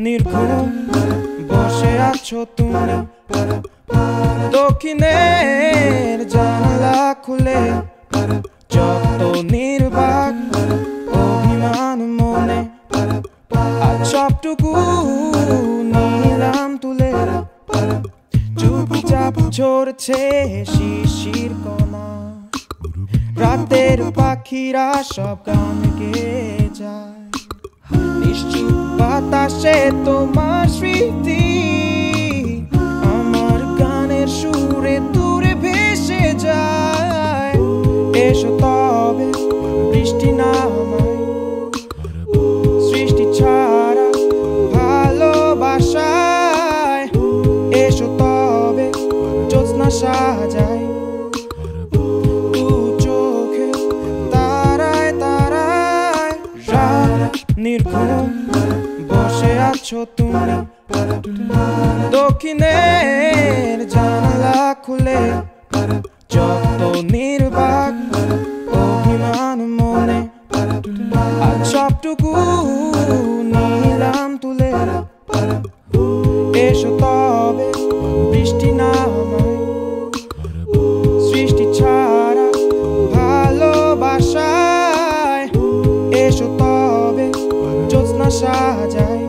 নির্ঘুম বসে আছো তুমি দক্ষিণের জানালা খুলে, যত নির্বাক অভিমান মনে আজ সবটুকু নিলাম তুলে। চুপচাপ ঝরছে শিশির কণা, রাতের পাখিরা সব গান গেয়ে যায়। নিশ্চুপ বাতাসে তোমার স্মৃতি আমার গানের সুরে দূরে ভেসে যায়। এসো তবে বৃষ্টি নামায়, সৃষ্টি ছাড়া ভালোবাসায়। এসো তবে জ্যোৎস্না সাজায়, দু চোখে তারায় তারায়। রাত নির্ঘুম বসে আছো তুমি দক্ষিণের জানালা খুলে, যত নির্বাক অভিমান মনে আজ সবটুকু নিলাম তুলে। এসো তবে বৃষ্টি নামায়, সৃষ্টি ছাড়া ভালোবাসায়। এসো তবে জ্যোৎস্না সাজায়।